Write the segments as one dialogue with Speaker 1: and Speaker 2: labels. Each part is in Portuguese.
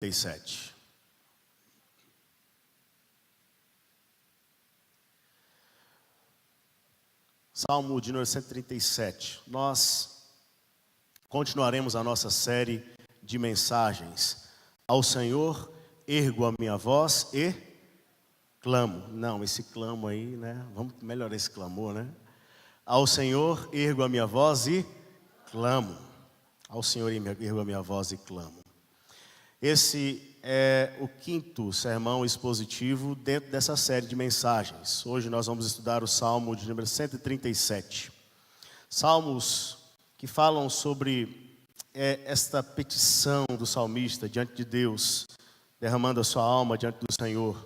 Speaker 1: 137. Salmo de número 137. Nós continuaremos a nossa série de mensagens. Ao Senhor ergo a minha voz e clamo. Não, esse clamo aí, né? Vamos melhorar esse clamor, né? Ao Senhor ergo a minha voz e clamo. Ao Senhor ergo a minha voz e clamo. Esse é o quinto sermão expositivo dentro dessa série de mensagens. Hoje nós vamos estudar o Salmo de número 137. Salmos que falam sobre esta petição do salmista diante de Deus, derramando a sua alma diante do Senhor.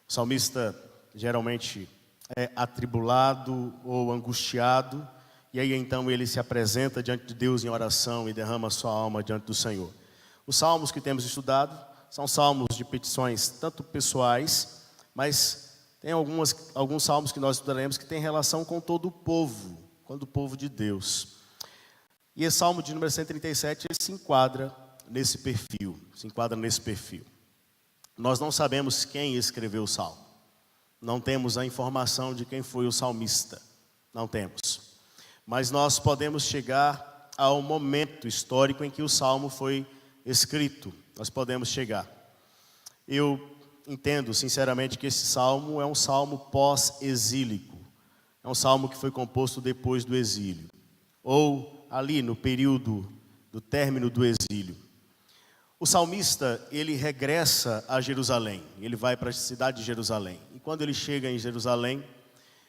Speaker 1: O salmista geralmente é atribulado ou angustiado, e aí então ele se apresenta diante de Deus em oração e derrama a sua alma diante do Senhor. Os salmos que temos estudado são salmos de petições tanto pessoais, mas tem alguns salmos que nós estudaremos que têm relação com todo o povo, com o povo de Deus. E esse salmo de número 137, ele se enquadra nesse perfil, Nós não sabemos quem escreveu o salmo. Não temos a informação de quem foi o salmista. Não temos. Mas nós podemos chegar ao momento histórico em que o salmo foi escrito. Nós podemos chegar. Eu entendo sinceramente que esse salmo é um salmo pós-exílico. É um salmo que foi composto depois do exílio. Ou ali no período do término do exílio. O salmista, ele regressa a Jerusalém. Ele vai para a cidade de Jerusalém. E quando ele chega em Jerusalém,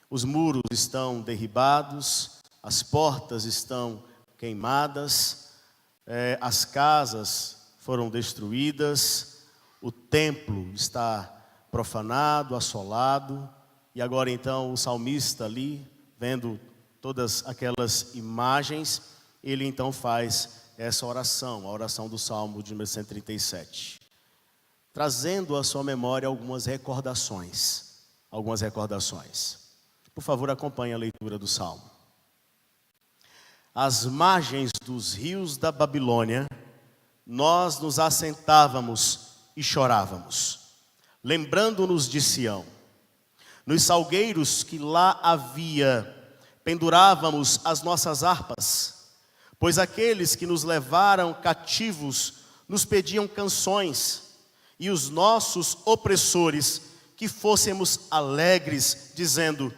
Speaker 1: os muros estão derribados, as portas estão queimadas, as casas foram destruídas, o templo está profanado, assolado, e agora então o salmista ali, vendo todas aquelas imagens, ele então faz essa oração, a oração do Salmo de número 137, trazendo à sua memória algumas recordações. Por favor, acompanhe a leitura do Salmo. Às margens dos rios da Babilônia, nós nos assentávamos e chorávamos, lembrando-nos de Sião. Nos salgueiros que lá havia, pendurávamos as nossas harpas, pois aqueles que nos levaram cativos nos pediam canções, e os nossos opressores que fôssemos alegres, dizendo: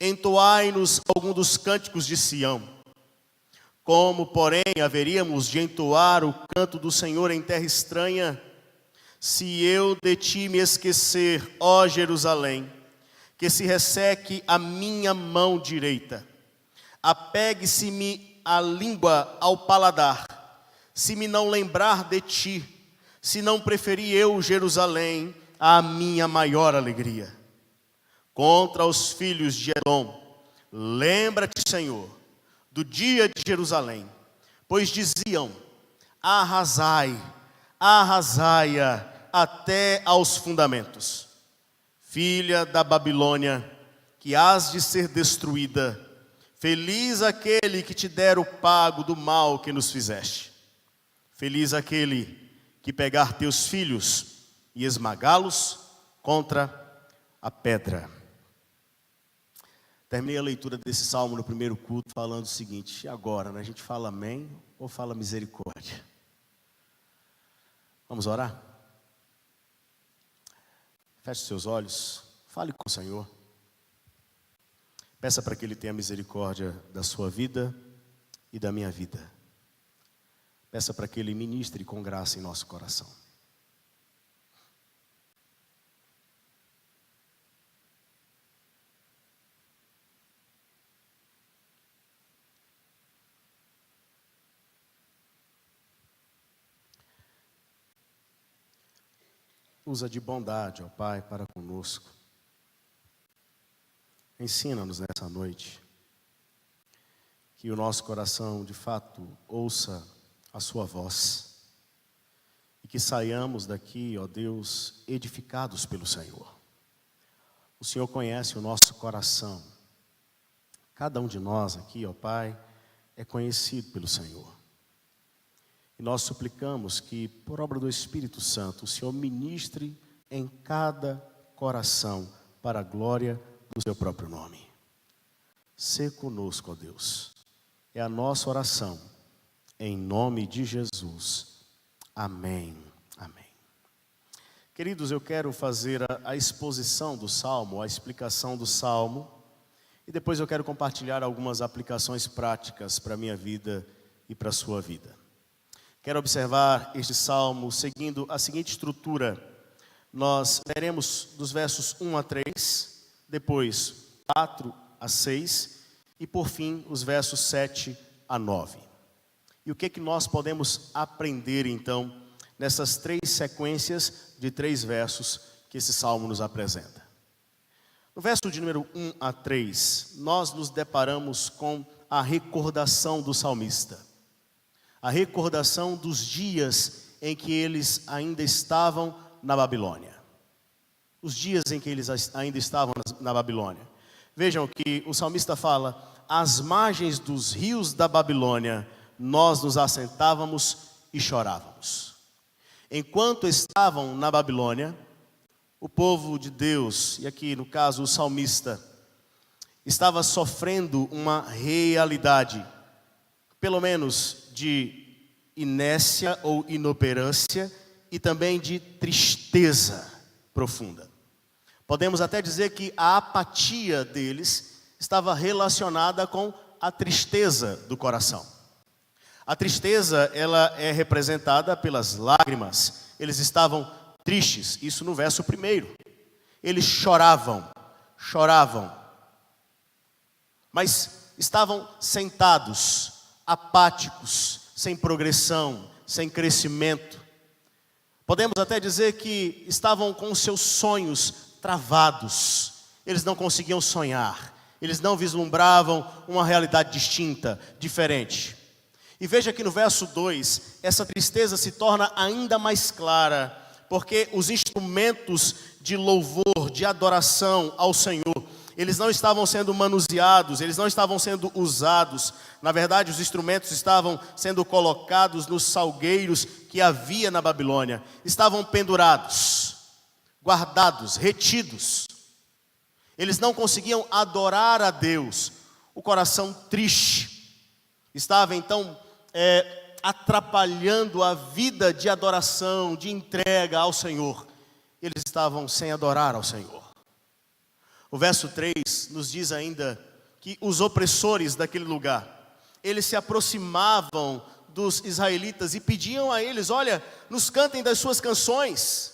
Speaker 1: entoai-nos algum dos cânticos de Sião. Como, porém, haveríamos de entoar o canto do Senhor em terra estranha, se eu de ti me esquecer, ó Jerusalém, que se resseque a minha mão direita, apegue-se-me a língua ao paladar, se me não lembrar de ti, se não preferir eu Jerusalém à minha maior alegria. Contra os filhos de Edom, lembra-te, Senhor, do dia de Jerusalém, pois diziam: arrasai, arrasai-a até aos fundamentos. Filha da Babilônia, que hás de ser destruída, feliz aquele que te der o pago do mal que nos fizeste. Feliz aquele que pegar teus filhos e esmagá-los contra a pedra. Terminei a leitura desse salmo no primeiro culto falando o seguinte: e agora, né? A gente fala amém ou fala misericórdia? Vamos orar? Feche seus olhos, fale com o Senhor. Peça para que Ele tenha misericórdia da sua vida e da minha vida. Peça para que Ele ministre com graça em nosso coração. Usa de bondade, ó Pai, para conosco. Ensina-nos nessa noite que o nosso coração, de fato, ouça a sua voz e que saiamos daqui, ó Deus, edificados pelo Senhor. O Senhor conhece o nosso coração. Cada um de nós aqui, ó Pai, é conhecido pelo Senhor. E nós suplicamos que, por obra do Espírito Santo, o Senhor ministre em cada coração para a glória do seu próprio nome. Sê conosco, ó Deus. É a nossa oração, em nome de Jesus. Amém. Amém. Queridos, eu quero fazer a exposição do Salmo, a explicação do Salmo, e depois eu quero compartilhar algumas aplicações práticas para a minha vida e para a sua vida. Quero observar este Salmo seguindo a seguinte estrutura. Nós leremos dos versos 1 a 3, depois 4 a 6 e por fim os versos 7 a 9. E o que nós podemos aprender então nessas 3 sequências de 3 versos que esse Salmo nos apresenta? No verso de número 1 a 3, nós nos deparamos com a recordação do salmista. A recordação dos dias em que eles ainda estavam na Babilônia. Os dias em que eles ainda estavam na Babilônia. Vejam que o salmista fala: às margens dos rios da Babilônia, nós nos assentávamos e chorávamos. Enquanto estavam na Babilônia, o povo de Deus, e aqui no caso o salmista, estava sofrendo uma realidade, pelo menos de inércia ou inoperância e também de tristeza profunda. Podemos até dizer que a apatia deles estava relacionada com a tristeza do coração. A tristeza, ela é representada pelas lágrimas. Eles estavam tristes, isso no verso 1. Eles choravam, mas estavam sentados, apáticos, sem progressão, sem crescimento. Podemos até dizer que estavam com os seus sonhos travados. Eles não conseguiam sonhar, eles não vislumbravam uma realidade distinta, diferente. E veja que no verso 2, essa tristeza se torna ainda mais clara, porque os instrumentos de louvor, de adoração ao Senhor, eles não estavam sendo manuseados, eles não estavam sendo usados. Na verdade, os instrumentos estavam sendo colocados nos salgueiros que havia na Babilônia. Estavam pendurados, guardados, retidos. Eles não conseguiam adorar a Deus. O coração triste estava então atrapalhando a vida de adoração, de entrega ao Senhor. Eles estavam sem adorar ao Senhor. O verso 3 nos diz ainda que os opressores daquele lugar, eles se aproximavam dos israelitas e pediam a eles: olha, nos cantem das suas canções.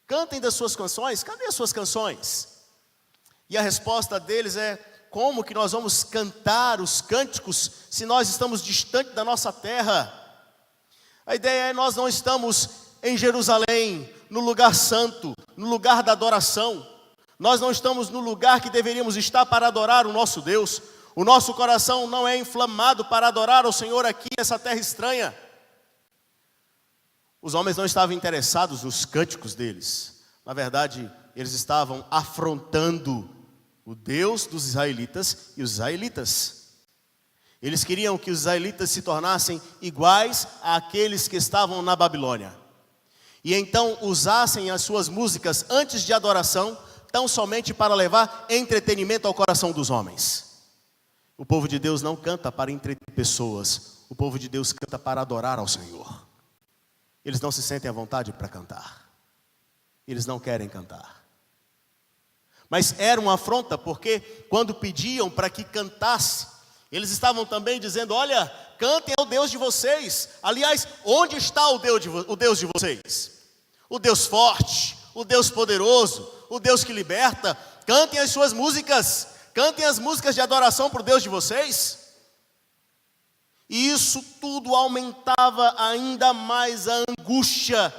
Speaker 1: Cantem das suas canções, cadê as suas canções? E a resposta deles é: como que nós vamos cantar os cânticos se nós estamos distante da nossa terra? A ideia é: nós não estamos em Jerusalém, no lugar santo, no lugar da adoração. Nós não estamos no lugar que deveríamos estar para adorar o nosso Deus. O nosso coração não é inflamado para adorar ao Senhor aqui, nessa terra estranha. Os homens não estavam interessados nos cânticos deles. Na verdade, eles estavam afrontando o Deus dos israelitas e os israelitas. Eles queriam que os israelitas se tornassem iguais àqueles que estavam na Babilônia. E então usassem as suas músicas antes de adoração, tão somente para levar entretenimento ao coração dos homens. O povo de Deus não canta para entreter pessoas. O povo de Deus canta para adorar ao Senhor. Eles não se sentem à vontade para cantar. Eles não querem cantar. Mas era uma afronta, porque quando pediam para que cantasse, eles estavam também dizendo: olha, cantem ao Deus de vocês. Aliás, onde está o Deus de vocês? O Deus forte, o Deus poderoso, o Deus que liberta. Cantem as suas músicas, cantem as músicas de adoração para o Deus de vocês. E isso tudo aumentava ainda mais a angústia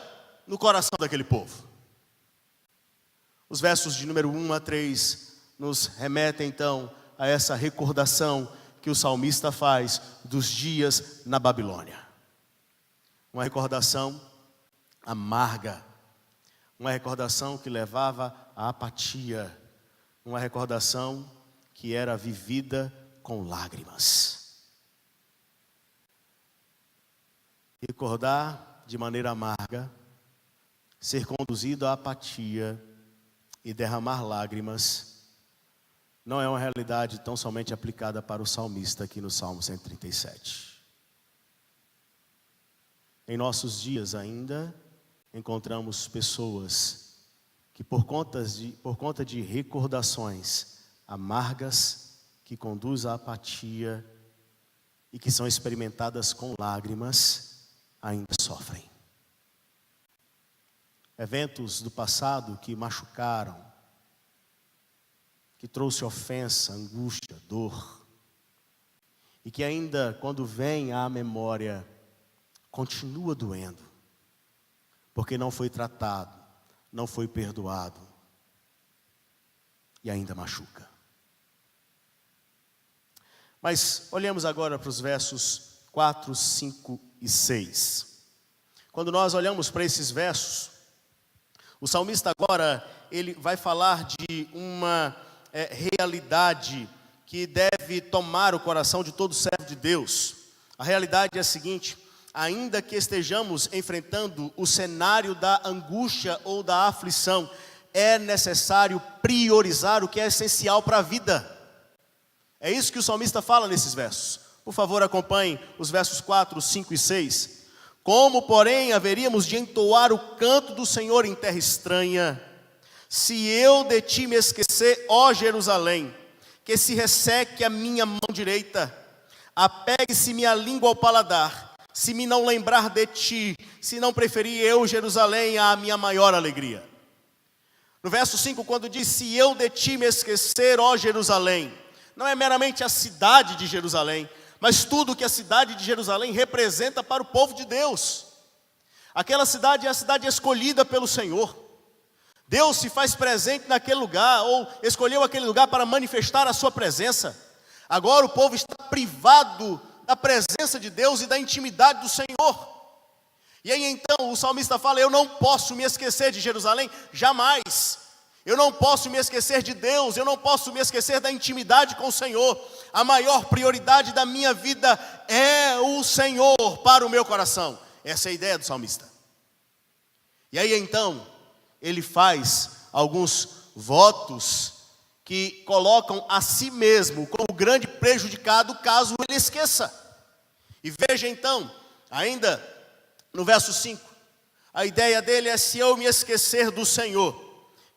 Speaker 1: no coração daquele povo. Os versos de número 1 a 3 nos remetem então a essa recordação que o salmista faz dos dias na Babilônia. Uma recordação amarga, uma recordação que levava à apatia, uma recordação que era vivida com lágrimas. recordar de maneira amarga, ser conduzido à apatia e derramar lágrimas, não é uma realidade tão somente aplicada para o salmista aqui no Salmo 137. Em nossos dias ainda, encontramos pessoas que por conta de recordações amargas, que conduzem à apatia e que são experimentadas com lágrimas, ainda sofrem. Eventos do passado que machucaram, que trouxe ofensa, angústia, dor, e que ainda quando vem à memória, continua doendo, porque não foi tratado, não foi perdoado, e ainda machuca. Mas olhemos agora para os versos 4, 5 e 6. Quando nós olhamos para esses versos, o salmista agora, ele vai falar de uma realidade que deve tomar o coração de todo servo de Deus. A realidade é a seguinte: ainda que estejamos enfrentando o cenário da angústia ou da aflição, é necessário priorizar o que é essencial para a vida. É isso que o salmista fala nesses versos. Por favor, acompanhe os versos 4, 5 e 6. Como, porém, haveríamos de entoar o canto do Senhor em terra estranha, se eu de ti me esquecer, ó Jerusalém, que se resseque a minha mão direita, apegue-se minha língua ao paladar, se me não lembrar de ti, se não preferir eu, Jerusalém, à minha maior alegria. No verso 5, quando diz, se eu de ti me esquecer, ó Jerusalém, não é meramente a cidade de Jerusalém, mas tudo que a cidade de Jerusalém representa para o povo de Deus. Aquela cidade é a cidade escolhida pelo Senhor. Deus se faz presente naquele lugar, ou escolheu aquele lugar para manifestar a sua presença. Agora o povo está privado da presença de Deus e da intimidade do Senhor. E aí então o salmista fala, eu não posso me esquecer de Jerusalém, jamais. Eu não posso me esquecer de Deus, eu não posso me esquecer da intimidade com o Senhor. A maior prioridade da minha vida é o Senhor para o meu coração. Essa é a ideia do salmista. E aí então, ele faz alguns votos que colocam a si mesmo como grande prejudicado caso ele esqueça. E veja então, ainda no verso 5, a ideia dele é, se eu me esquecer do Senhor,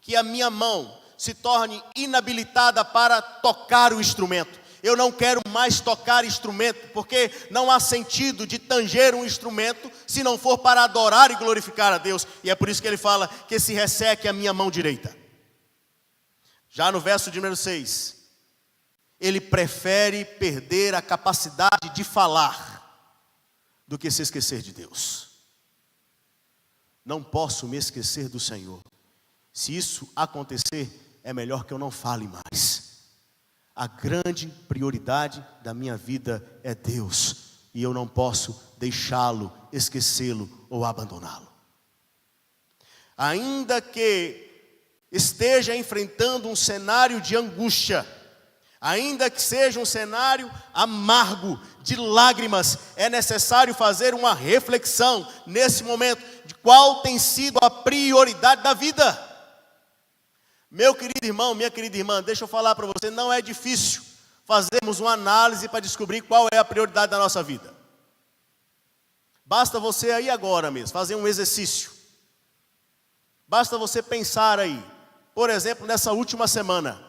Speaker 1: que a minha mão se torne inabilitada para tocar o instrumento. Eu não quero mais tocar instrumento, porque não há sentido de tanger um instrumento se não for para adorar e glorificar a Deus. E é por isso que ele fala que se resseque a minha mão direita. Já no verso de número 6, ele prefere perder a capacidade de falar do que se esquecer de Deus. Não posso me esquecer do Senhor. Se isso acontecer, é melhor que eu não fale mais. A grande prioridade da minha vida é Deus, e eu não posso deixá-lo, esquecê-lo ou abandoná-lo. Ainda que esteja enfrentando um cenário de angústia, ainda que seja um cenário amargo, de lágrimas, é necessário fazer uma reflexão nesse momento de qual tem sido a prioridade da vida. Meu querido irmão, minha querida irmã, deixa eu falar para você, não é difícil fazermos uma análise para descobrir qual é a prioridade da nossa vida. Basta você aí agora mesmo, fazer um exercício. Basta você pensar aí, por exemplo, nessa última semana,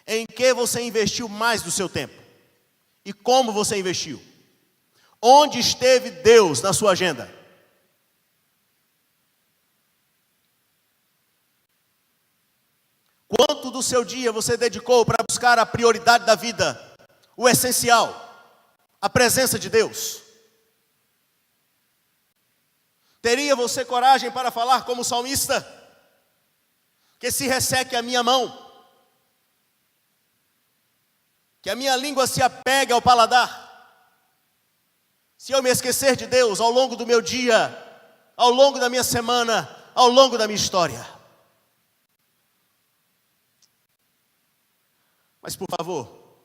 Speaker 1: em que você investiu mais do seu tempo? E como você investiu? Onde esteve Deus na sua agenda? Quanto do seu dia você dedicou para buscar a prioridade da vida, o essencial, a presença de Deus? Teria você coragem para falar como salmista? Que se resseque a minha mão, que a minha língua se apegue ao paladar. Se eu me esquecer de Deus ao longo do meu dia, ao longo da minha semana, ao longo da minha história. Mas por favor,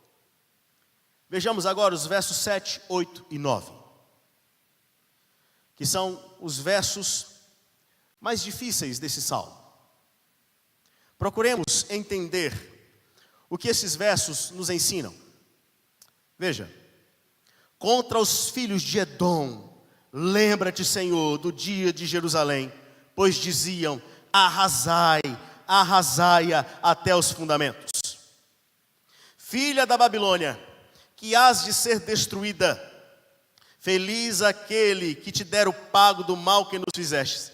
Speaker 1: vejamos agora os versos 7, 8 e 9. que são os versos mais difíceis desse salmo. Procuremos entender o que esses versos nos ensinam. Veja, contra os filhos de Edom, lembra-te, Senhor, do dia de Jerusalém, pois diziam: arrasai, arrasai-a até os fundamentos. Filha da Babilônia, que hás de ser destruída, feliz aquele que te der o pago do mal que nos fizestes.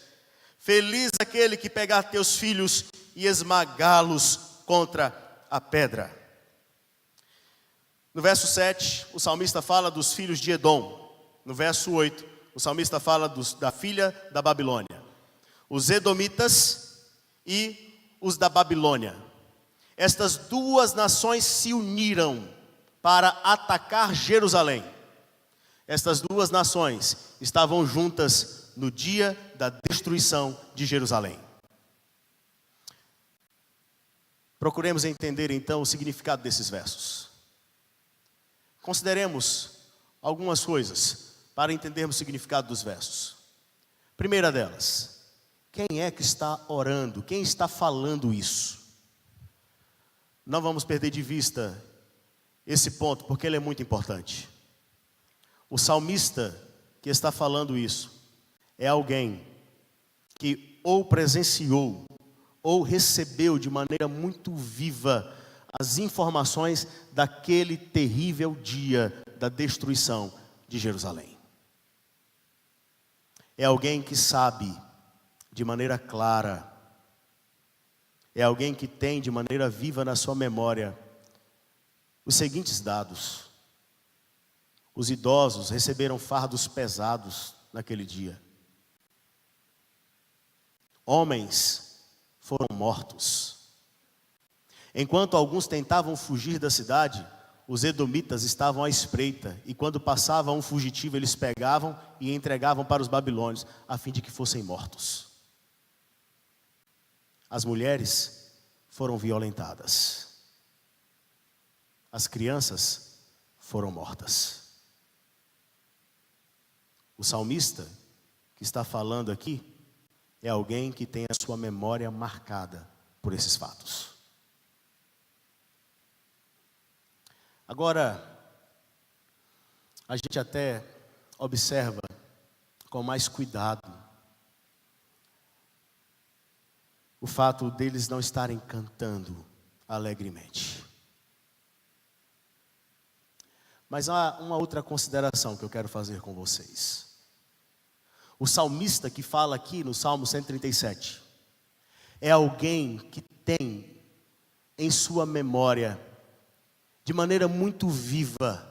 Speaker 1: Feliz aquele que pegar teus filhos e esmagá-los contra a pedra. No verso 7, o salmista fala dos filhos de Edom. No verso 8, o salmista fala da filha da Babilônia. Os edomitas e os da Babilônia. Estas duas nações se uniram para atacar Jerusalém. Estas duas nações estavam juntas no dia da destruição de Jerusalém. Procuremos entender então o significado desses versos. Consideremos algumas coisas para entendermos o significado dos versos. Primeira delas, quem é que está orando? Quem está falando isso? Não vamos perder de vista esse ponto, porque ele é muito importante. O salmista que está falando isso é alguém que ou presenciou ou recebeu de maneira muito viva as informações daquele terrível dia da destruição de Jerusalém. É alguém que sabe de maneira clara, é alguém que tem de maneira viva na sua memória os seguintes dados: os idosos receberam fardos pesados naquele dia. Homens foram mortos. Enquanto alguns tentavam fugir da cidade, os edomitas estavam à espreita, e quando passava um fugitivo, eles pegavam e entregavam para os babilônios, a fim de que fossem mortos. As mulheres foram violentadas. As crianças foram mortas. O salmista que está falando aqui é alguém que tem a sua memória marcada por esses fatos. Agora, a gente até observa com mais cuidado o fato deles não estarem cantando alegremente. Mas há uma outra consideração que eu quero fazer com vocês. O salmista que fala aqui no Salmo 137 é alguém que tem em sua memória, de maneira muito viva,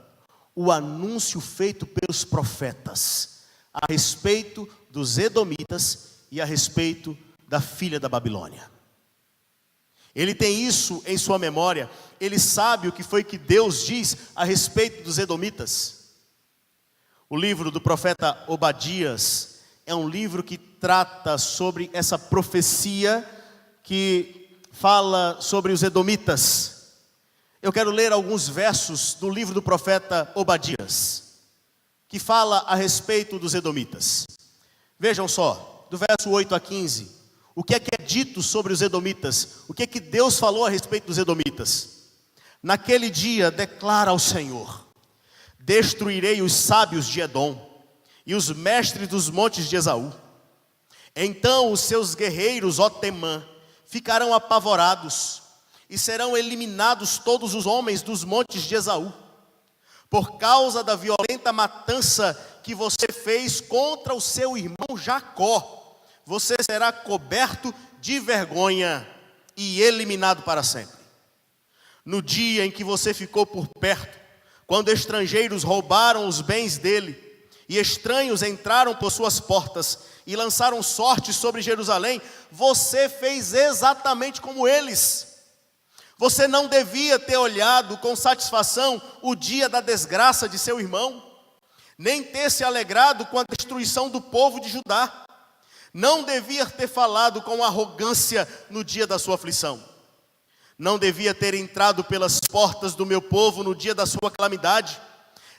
Speaker 1: o anúncio feito pelos profetas a respeito dos edomitas e a respeito da filha da Babilônia. Ele tem isso em sua memória, ele sabe o que foi que Deus diz a respeito dos edomitas. O livro do profeta Obadias é um livro que trata sobre essa profecia que fala sobre os edomitas. Eu quero ler alguns versos do livro do profeta Obadias, que fala a respeito dos edomitas. Vejam só, do verso 8 a 15, o que é dito sobre os edomitas, o que é que Deus falou a respeito dos edomitas. Naquele dia, declara ao Senhor: destruirei os sábios de Edom e os mestres dos montes de Esaú. Então os seus guerreiros, ó Temã, ficarão apavorados, e serão eliminados todos os homens dos montes de Esaú, por causa da violenta matança que você fez contra o seu irmão Jacó. Você será coberto de vergonha e eliminado para sempre. No dia em que você ficou por perto, quando estrangeiros roubaram os bens dele, e estranhos entraram por suas portas e lançaram sorte sobre Jerusalém, você fez exatamente como eles. Você não devia ter olhado com satisfação o dia da desgraça de seu irmão, nem ter se alegrado com a destruição do povo de Judá. Não devia ter falado com arrogância no dia da sua aflição. Não devia ter entrado pelas portas do meu povo no dia da sua calamidade.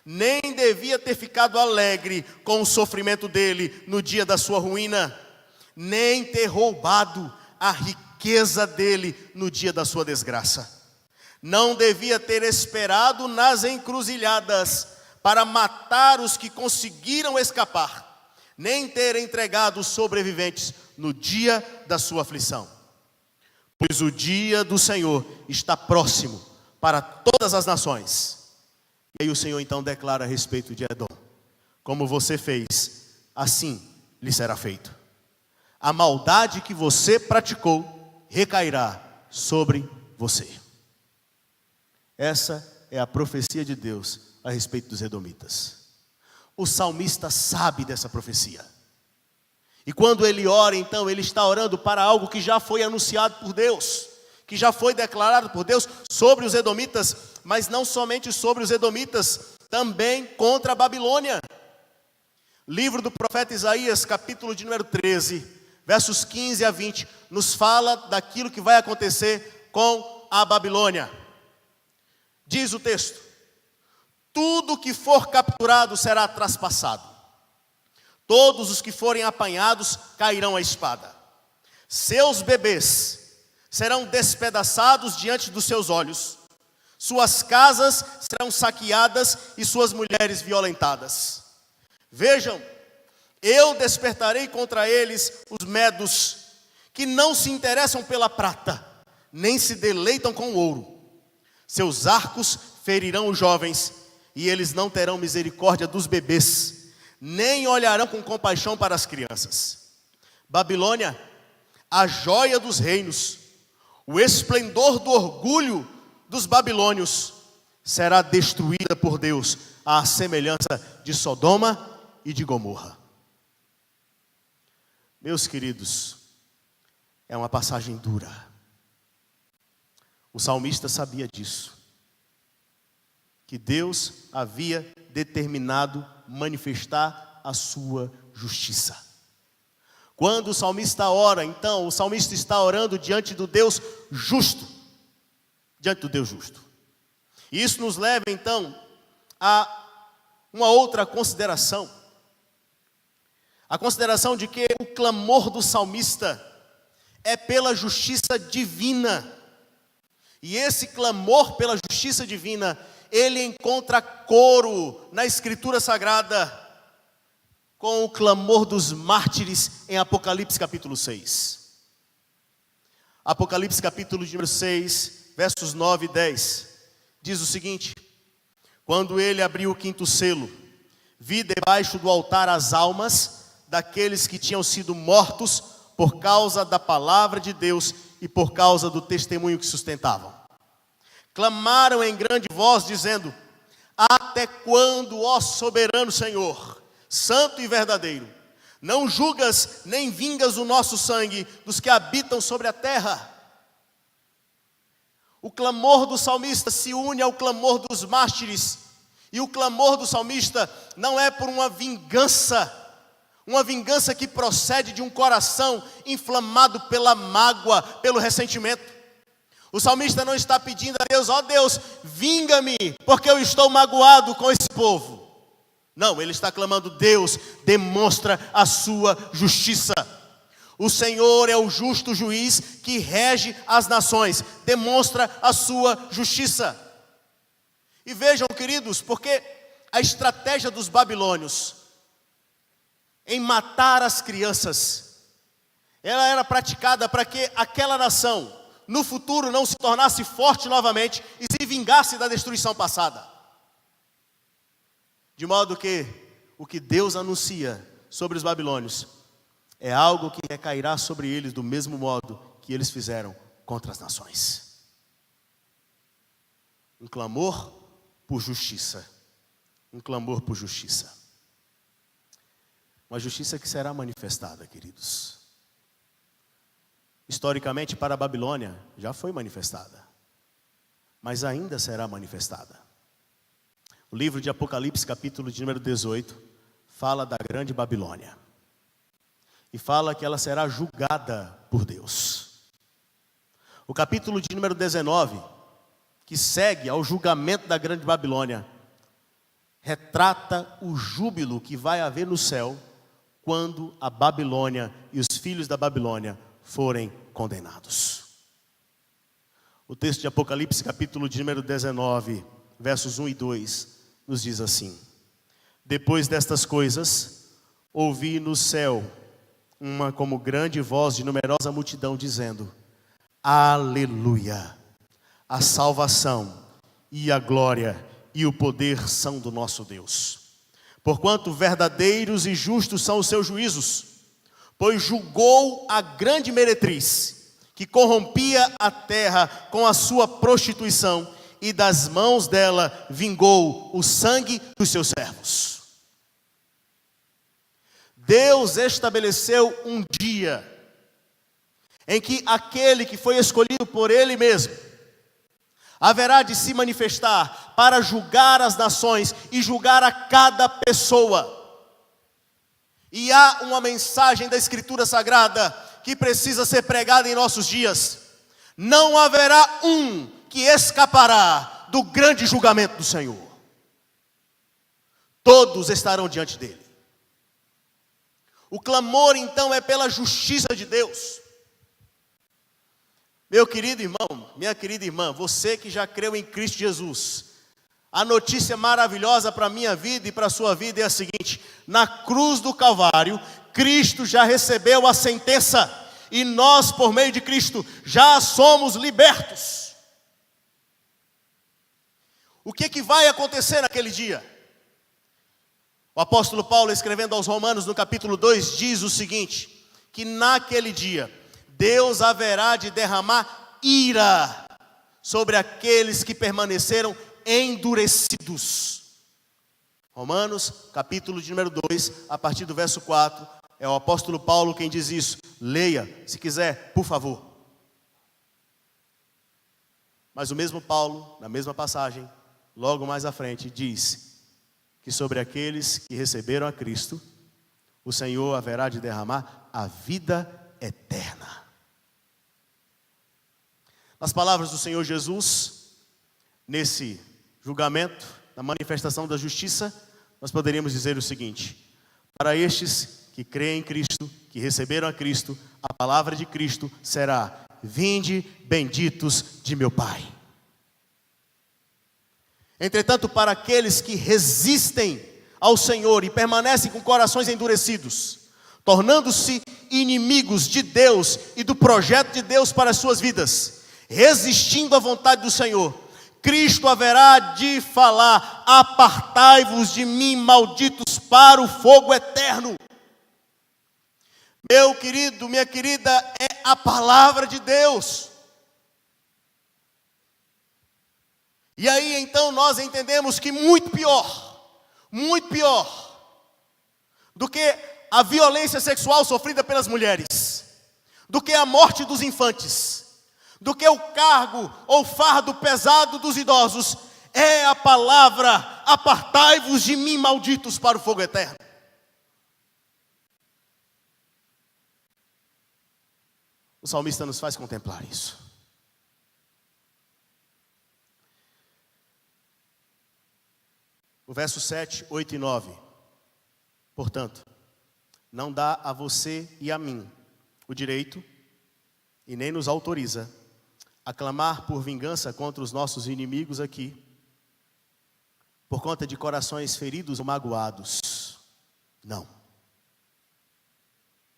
Speaker 1: nem devia ter ficado alegre com o sofrimento dele no dia da sua ruína, nem ter roubado a riqueza dele no dia da sua desgraça. Não devia ter esperado nas encruzilhadas para matar os que conseguiram escapar, nem ter entregado os sobreviventes no dia da sua aflição. Pois o dia do Senhor está próximo para todas as nações. E aí o Senhor então declara a respeito de Edom: como você fez, assim lhe será feito. A maldade que você praticou recairá sobre você. Essa é a profecia de Deus a respeito dos edomitas. O salmista sabe dessa profecia. E quando ele ora, então, ele está orando para algo que já foi anunciado por Deus, que já foi declarado por Deus sobre os edomitas, mas não somente sobre os edomitas, também contra a Babilônia. Livro do profeta Isaías, capítulo de número 13, versos 15 a 20, nos fala daquilo que vai acontecer com a Babilônia. Diz o texto: tudo que for capturado será traspassado, todos os que forem apanhados cairão à espada, seus bebês serão despedaçados diante dos seus olhos, suas casas serão saqueadas e suas mulheres violentadas. Vejam, eu despertarei contra eles os medos, que não se interessam pela prata, nem se deleitam com o ouro. Seus arcos ferirão os jovens, e eles não terão misericórdia dos bebês, nem olharão com compaixão para as crianças. Babilônia, a joia dos reinos, o esplendor do orgulho dos babilônios, será destruída por Deus, à semelhança de Sodoma e de Gomorra. Meus queridos, é uma passagem dura. O salmista sabia disso, que Deus havia determinado manifestar a sua justiça. Quando o salmista ora, então, o salmista está orando diante do Deus justo. Diante do Deus justo. E isso nos leva, então, a uma outra consideração. A consideração de que o clamor do salmista é pela justiça divina. E esse clamor pela justiça divina, ele encontra coro na Escritura Sagrada com o clamor dos mártires em Apocalipse capítulo 6. Apocalipse capítulo número 6, versos 9 e 10, diz o seguinte: quando ele abriu o quinto selo, vi debaixo do altar as almas daqueles que tinham sido mortos por causa da palavra de Deus e por causa do testemunho que sustentavam. Clamaram em grande voz, dizendo: até quando, ó soberano Senhor, santo e verdadeiro, não julgas nem vingas o nosso sangue dos que habitam sobre a terra? O clamor do salmista se une ao clamor dos mártires, e o clamor do salmista não é por uma vingança que procede de um coração inflamado pela mágoa, pelo ressentimento. O salmista não está pedindo a Deus: ó Deus, vinga-me, porque eu estou magoado com esse povo. Não, ele está clamando: Deus, demonstra a sua justiça. O Senhor é o justo juiz que rege as nações, demonstra a sua justiça. E vejam, queridos, porque a estratégia dos babilônios em matar as crianças, ela era praticada para que aquela nação no futuro não se tornasse forte novamente e se vingasse da destruição passada. De modo que o que Deus anuncia sobre os babilônios é algo que recairá sobre eles do mesmo modo que eles fizeram contra as nações. Um clamor por justiça. Um clamor por justiça. Uma justiça que será manifestada, queridos. Historicamente, para a Babilônia, já foi manifestada, mas ainda será manifestada. O livro de Apocalipse, capítulo de número 18, fala da grande Babilônia. E fala que ela será julgada por Deus. O capítulo de número 19, que segue ao julgamento da grande Babilônia, retrata o júbilo que vai haver no céu quando a Babilônia e os filhos da Babilônia forem condenados. O texto de Apocalipse, capítulo de número 19, versos 1 e 2, nos diz assim: depois destas coisas, ouvi no céu uma como grande voz de numerosa multidão dizendo: Aleluia! A salvação e a glória e o poder são do nosso Deus. Porquanto verdadeiros e justos são os seus juízos, pois julgou a grande meretriz, que corrompia a terra com a sua prostituição, e das mãos dela vingou o sangue dos seus servos. Deus estabeleceu um dia em que aquele que foi escolhido por Ele mesmo haverá de se manifestar para julgar as nações e julgar a cada pessoa. E há uma mensagem da Escritura Sagrada que precisa ser pregada em nossos dias: não haverá um que escapará do grande julgamento do Senhor. Todos estarão diante dele. O clamor então é pela justiça de Deus. Meu querido irmão, minha querida irmã, você que já creu em Cristo Jesus, a notícia maravilhosa para a minha vida e para a sua vida é a seguinte: na cruz do Calvário, Cristo já recebeu a sentença, e nós, por meio de Cristo, já somos libertos. O que vai acontecer naquele dia? O apóstolo Paulo, escrevendo aos Romanos no capítulo 2, diz o seguinte: que naquele dia Deus haverá de derramar ira sobre aqueles que permaneceram endurecidos. Romanos, capítulo de número 2, a partir do verso 4, é o apóstolo Paulo quem diz isso. Leia, se quiser, por favor. Mas o mesmo Paulo, na mesma passagem, logo mais à frente, diz que sobre aqueles que receberam a Cristo, o Senhor haverá de derramar a vida eterna. Nas palavras do Senhor Jesus, nesse julgamento, na manifestação da justiça, nós poderíamos dizer o seguinte: para estes que creem em Cristo, que receberam a Cristo, a palavra de Cristo será: vinde benditos de meu Pai. Entretanto, para aqueles que resistem ao Senhor e permanecem com corações endurecidos, tornando-se inimigos de Deus e do projeto de Deus para as suas vidas, resistindo à vontade do Senhor, Cristo haverá de falar: apartai-vos de mim, malditos, para o fogo eterno. Meu querido, minha querida, é a palavra de Deus. E aí então nós entendemos que muito pior do que a violência sexual sofrida pelas mulheres, do que a morte dos infantes, do que o cargo ou fardo pesado dos idosos, é a palavra: apartai-vos de mim, malditos, para o fogo eterno. O salmista nos faz contemplar isso. O verso 7, 8 e 9. Portanto, não dá a você e a mim o direito, e nem nos autoriza a clamar por vingança contra os nossos inimigos aqui, por conta de corações feridos ou magoados. Não.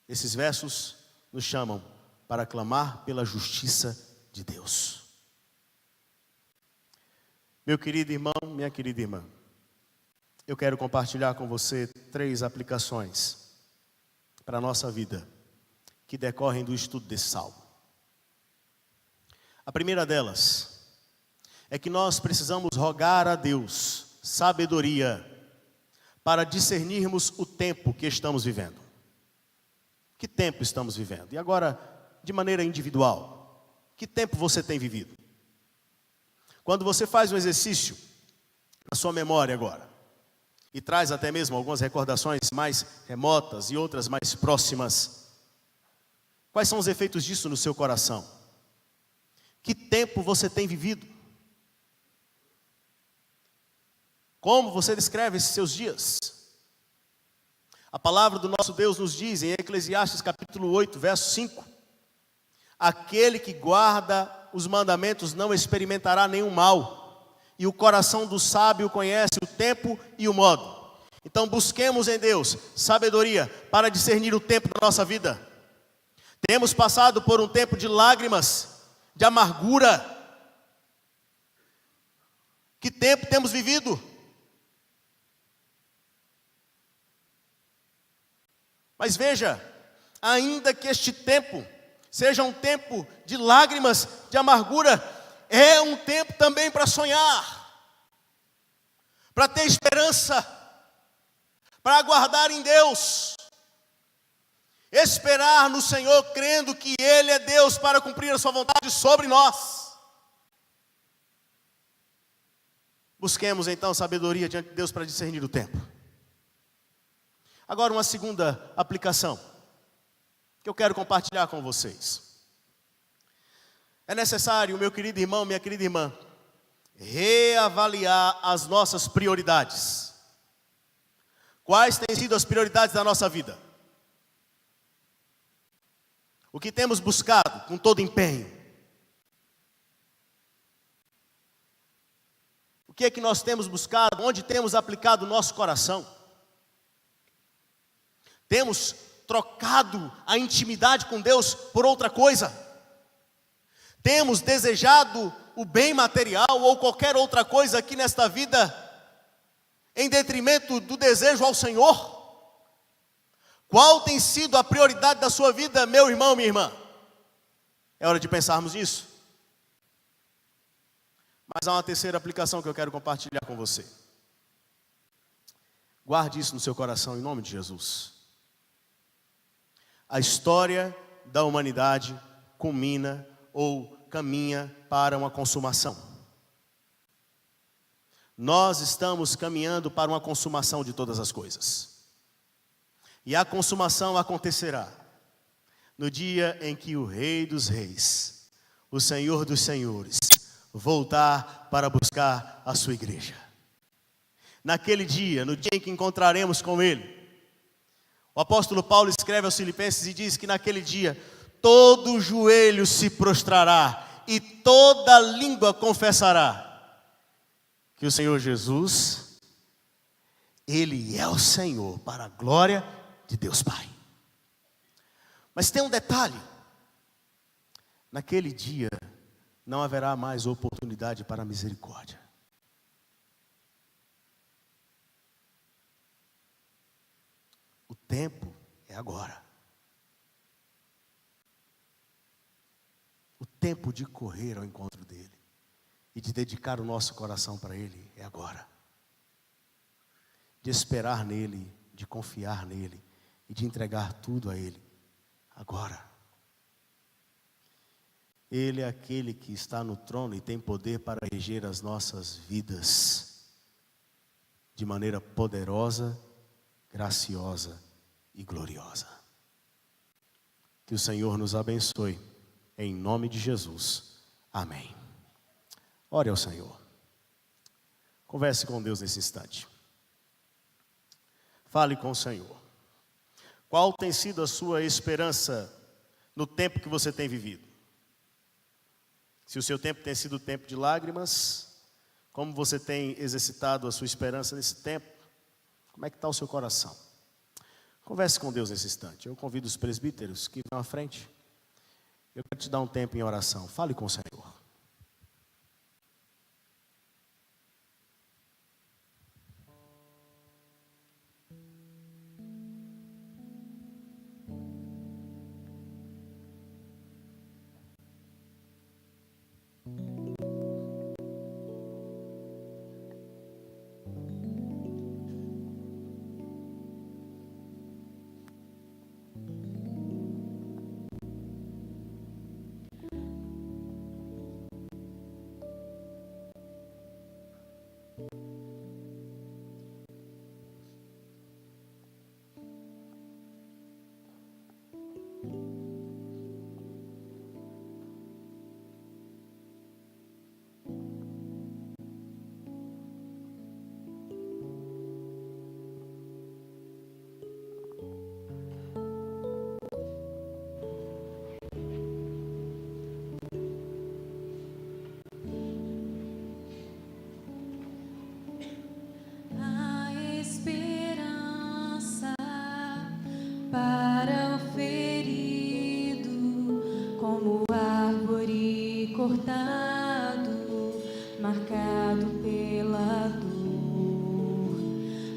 Speaker 1: Esses versos nos chamam para clamar pela justiça de Deus. Meu querido irmão, minha querida irmã, eu quero compartilhar com você 3 aplicações para a nossa vida, que decorrem do estudo desse salmo. A primeira delas é que nós precisamos rogar a Deus sabedoria para discernirmos o tempo que estamos vivendo. Que tempo estamos vivendo? E agora, de maneira individual, que tempo você tem vivido? Quando você faz um exercício na sua memória agora, e traz até mesmo algumas recordações mais remotas e outras mais próximas, quais são os efeitos disso no seu coração? Que tempo você tem vivido? Como você descreve esses seus dias? A palavra do nosso Deus nos diz em Eclesiastes capítulo 8, verso 5: aquele que guarda os mandamentos não experimentará nenhum mal, e o coração do sábio conhece o tempo e o modo. Então busquemos em Deus sabedoria para discernir o tempo da nossa vida. Temos passado por um tempo de lágrimas, de amargura. Que tempo temos vivido? Mas veja, ainda que este tempo seja um tempo de lágrimas, de amargura, é um tempo também para sonhar, para ter esperança, para aguardar em Deus, esperar no Senhor, crendo que Ele é Deus para cumprir a sua vontade sobre nós. Busquemos então sabedoria diante de Deus para discernir o tempo. Agora uma segunda aplicação que eu quero compartilhar com vocês. É necessário, meu querido irmão, minha querida irmã, reavaliar as nossas prioridades. Quais têm sido as prioridades da nossa vida? O que temos buscado com todo empenho? O que é que nós temos buscado? Onde temos aplicado o nosso coração? Temos trocado a intimidade com Deus por outra coisa? Temos desejado o bem material ou qualquer outra coisa aqui nesta vida em detrimento do desejo ao Senhor? Qual tem sido a prioridade da sua vida, meu irmão, minha irmã? É hora de pensarmos nisso. Mas há uma terceira aplicação que eu quero compartilhar com você. Guarde isso no seu coração em nome de Jesus. A história da humanidade culmina ou caminha para uma consumação. Nós estamos caminhando para uma consumação de todas as coisas. E a consumação acontecerá no dia em que o Rei dos Reis, o Senhor dos Senhores, voltar para buscar a sua igreja. Naquele dia, no dia em que encontraremos com Ele, o apóstolo Paulo escreve aos Filipenses e diz que naquele dia todo joelho se prostrará e toda língua confessará que o Senhor Jesus, Ele é o Senhor, para a glória de Deus Pai. Mas tem um detalhe: naquele dia não haverá mais oportunidade para a misericórdia. O tempo é agora. O tempo de correr ao encontro dele e de dedicar o nosso coração para ele é agora. De esperar nele, de confiar nele e de entregar tudo a ele agora. Ele é aquele que está no trono e tem poder para reger as nossas vidas de maneira poderosa, graciosa e gloriosa. Que o Senhor nos abençoe, em nome de Jesus. Amém. Ore ao Senhor. Converse com Deus nesse instante. Fale com o Senhor. Qual tem sido a sua esperança no tempo que você tem vivido? Se o seu tempo tem sido tempo de lágrimas, como você tem exercitado a sua esperança nesse tempo? Como é que está o seu coração? Converse com Deus nesse instante. Eu convido os presbíteros que vão à frente. Eu quero te dar um tempo em oração. Fale com o Senhor.
Speaker 2: cortado, marcado pela dor,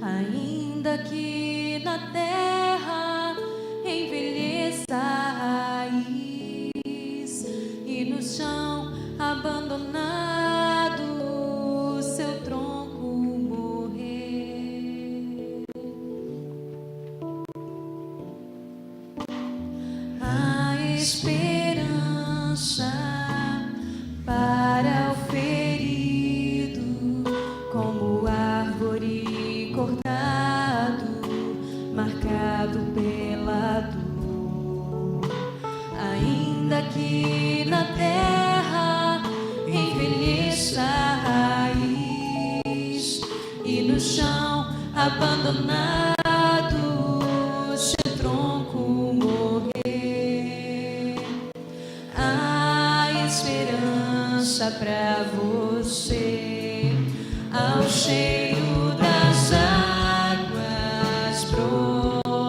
Speaker 2: ainda que na terra envelheça a raiz e no chão abandonado seu tronco morrer. A esperança para o ferido, como árvore cortado, marcado pela dor, ainda que na terra envelheça a raiz e no chão abandonado seu tronco morrer. A esperança pra você, ao cheiro das águas brotará,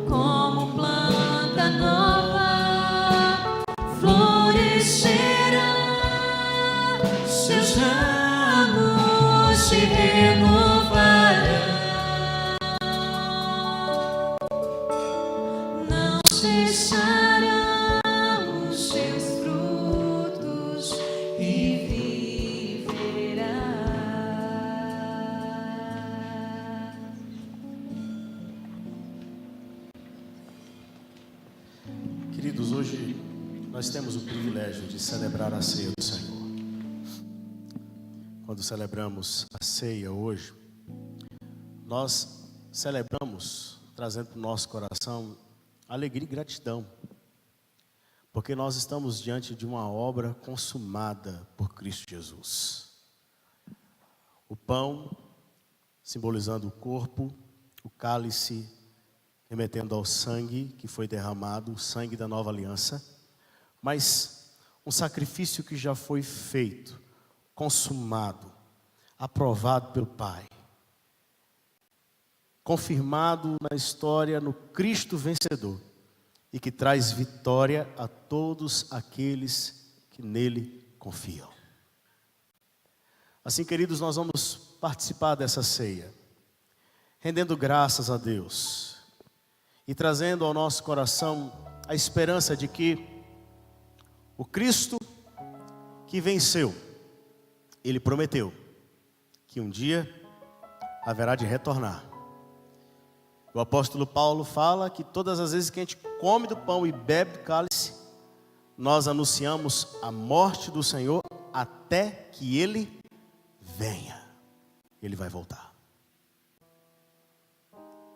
Speaker 2: como planta nova florescerá, seus ramos se renovarão, não cessarão os seus frutos e viverá.
Speaker 1: Queridos, hoje nós temos o privilégio de celebrar a ceia do Senhor. Quando celebramos a ceia hoje, nós celebramos trazendo para o nosso coração alegria e gratidão, porque nós estamos diante de uma obra consumada por Cristo Jesus. O pão simbolizando o corpo, o cálice remetendo ao sangue que foi derramado, o sangue da nova aliança, mas um sacrifício que já foi feito, consumado, aprovado pelo Pai, confirmado na história no Cristo vencedor e que traz vitória a todos aqueles que nele confiam. Assim, queridos, nós vamos participar dessa ceia, rendendo graças a Deus e trazendo ao nosso coração a esperança de que o Cristo que venceu, Ele prometeu que um dia haverá de retornar. O apóstolo Paulo fala que todas as vezes que a gente come do pão e bebe do cálice, nós anunciamos a morte do Senhor até que Ele venha. Ele vai voltar.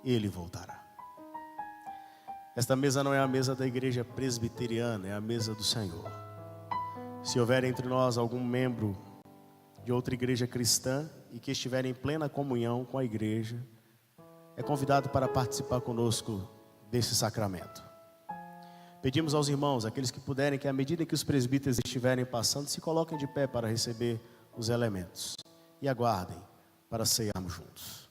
Speaker 1: Ele voltará. Esta mesa não é a mesa da igreja presbiteriana, é a mesa do Senhor. Se houver entre nós algum membro de outra igreja cristã e que estiver em plena comunhão com a igreja, é convidado para participar conosco desse sacramento. Pedimos aos irmãos, aqueles que puderem, que à medida que os presbíteros estiverem passando, se coloquem de pé para receber os elementos e aguardem para cearmos juntos.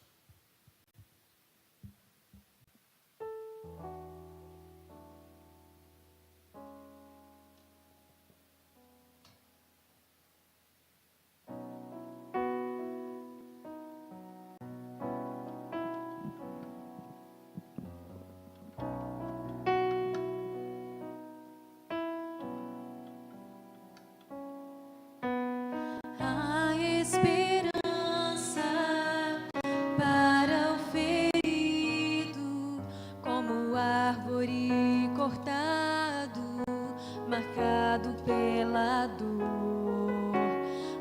Speaker 2: A esperança para o ferido, como árvore cortado, marcado pela dor,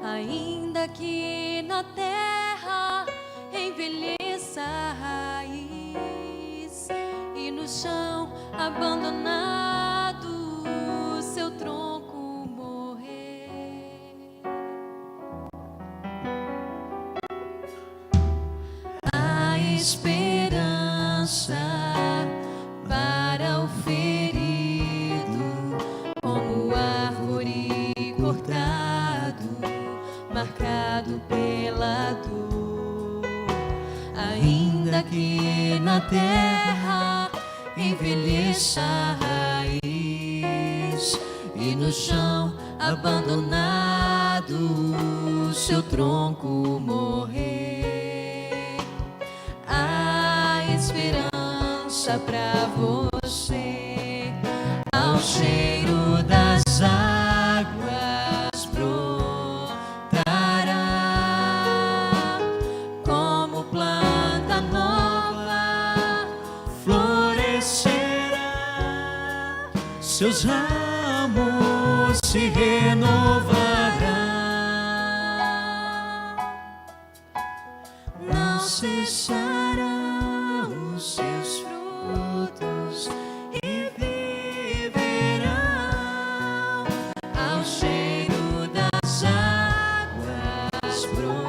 Speaker 2: ainda que na terra envelheça a raiz e no chão abandonado seu tronco morrer. A esperança para o ferido, como árvore cortado, marcado pela dor, ainda que na terra envelheça a raiz e no chão abandonado seu tronco morrer. Há esperança pra você, ao cheiro das águas brotará, como planta nova florescerá, seus ramos se renovarão, não cessarão os seus frutos e viverão, ao cheiro das águas brotará,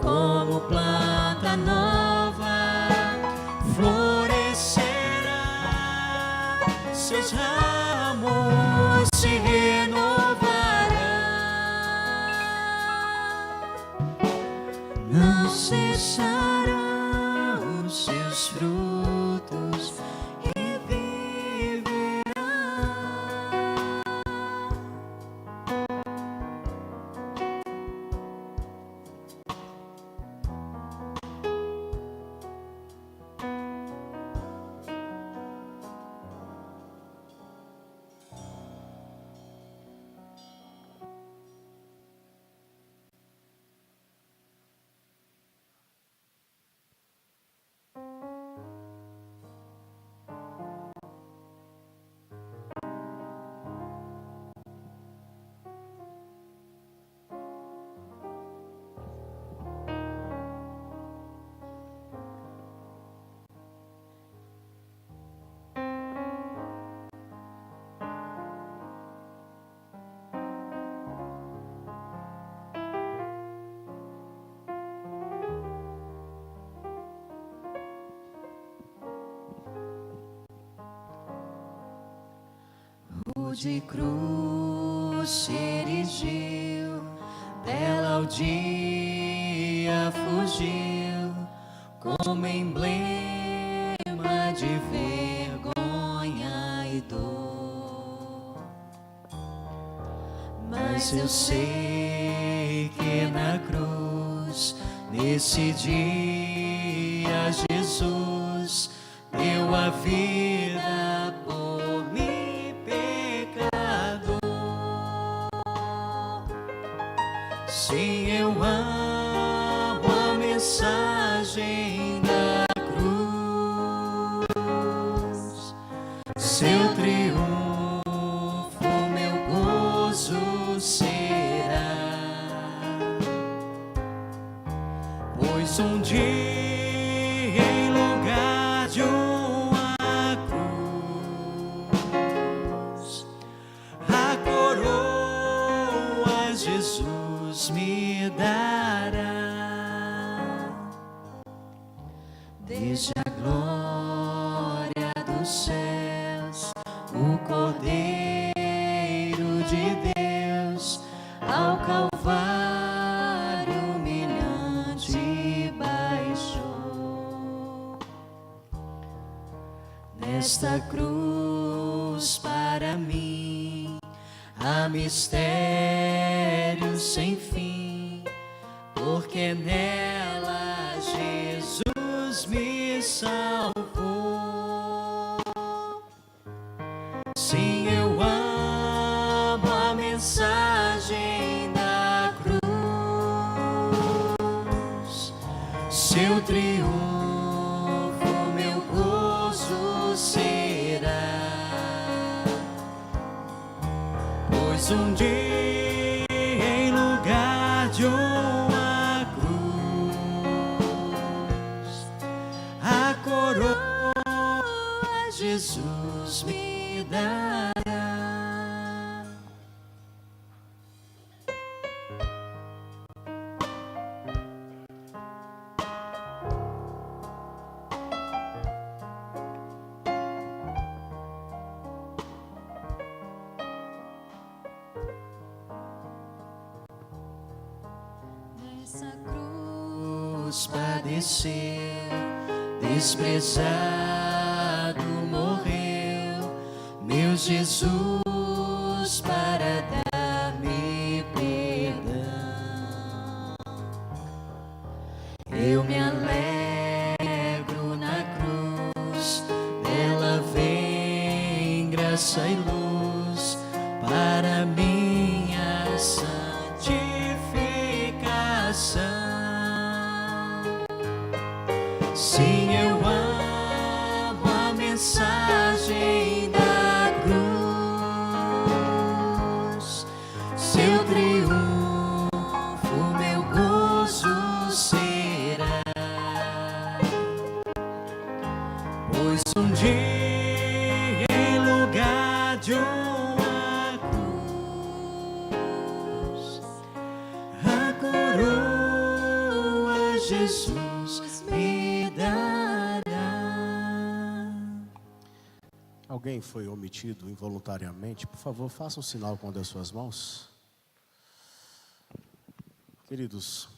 Speaker 2: como planta nova florescerá, seus ramos se renovarão, não cessarão os seus frutos e viverão. De cruz se erigiu, dela ao dia fugiu, como emblema de vergonha e dor. Mas eu sei que na cruz, nesse dia, Jesus deu a vida por mim. Sim, eu amo a mensagem da cruz, seu triunfo, meu gozo será, pois um dia em lugar de uma cruz, a coroa Jesus me dará, desde a glória dos céus, o Cordeiro de Deus, ao Calvário humilhante baixou. Nesta cruz para mim há mistério sem fim, porque nela Jesus me salvou. Sim, eu amo a mensagem da cruz, seu triunfo, meu gozo será, pois um dia em lugar de uma cruz, a coroa Jesus me dará. Nessa cruz padeceu, desprezado morreu, Jesus, para dar-me perdão. Eu me alegro na cruz, dela vem graça e luz para minha santificação. Sim, eu amo a mensagem da cruz. Seu triunfo, meu gozo será. Pois um dia, em lugar de uma cruz, a coroa Jesus me dará.
Speaker 1: Alguém foi omitido involuntariamente? Por favor, faça um sinal com uma das suas mãos. Queridos,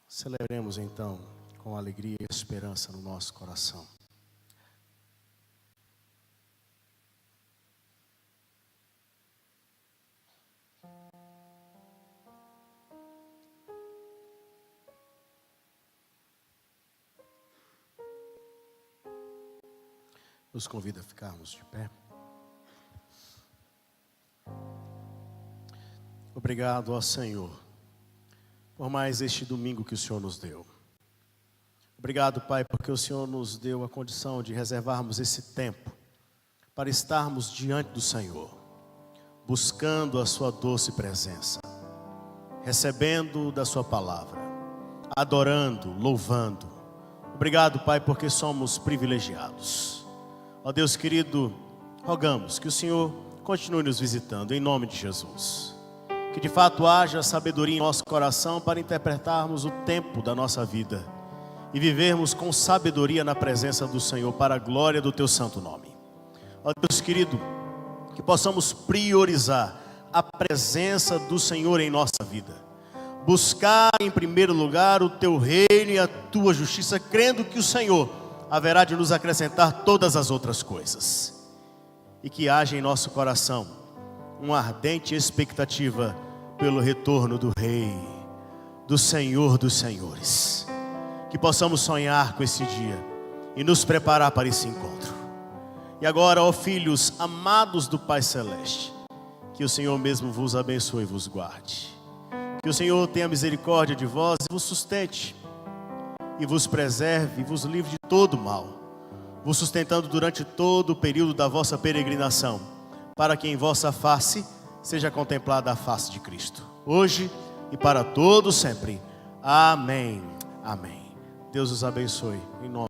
Speaker 1: celebremos então com alegria e esperança no nosso coração. Nos convida a ficarmos de pé. Obrigado ao Senhor por mais este domingo que o Senhor nos deu. Obrigado, Pai, porque o Senhor nos deu a condição de reservarmos esse tempo para estarmos diante do Senhor, buscando a sua doce presença, recebendo da sua palavra, adorando, louvando. Obrigado, Pai, porque somos privilegiados. Ó Deus querido, rogamos que o Senhor continue nos visitando, em nome de Jesus. Que de fato haja sabedoria em nosso coração para interpretarmos o tempo da nossa vida e vivermos com sabedoria na presença do Senhor, para a glória do Teu santo nome. Ó Deus querido, que possamos priorizar a presença do Senhor em nossa vida. Buscar em primeiro lugar o Teu reino e a Tua justiça, crendo que o Senhor haverá de nos acrescentar todas as outras coisas. E que haja em nosso coração uma ardente expectativa pelo retorno do Rei, do Senhor dos Senhores. Que possamos sonhar com esse dia e nos preparar para esse encontro. E agora, ó filhos amados do Pai Celeste, que o Senhor mesmo vos abençoe e vos guarde. Que o Senhor tenha misericórdia de vós e vos sustente, e vos preserve e vos livre de todo mal, vos sustentando durante todo o período da vossa peregrinação, para que em vossa face seja contemplada a face de Cristo, hoje e para todo sempre. Amém. Amém. Deus os abençoe em nome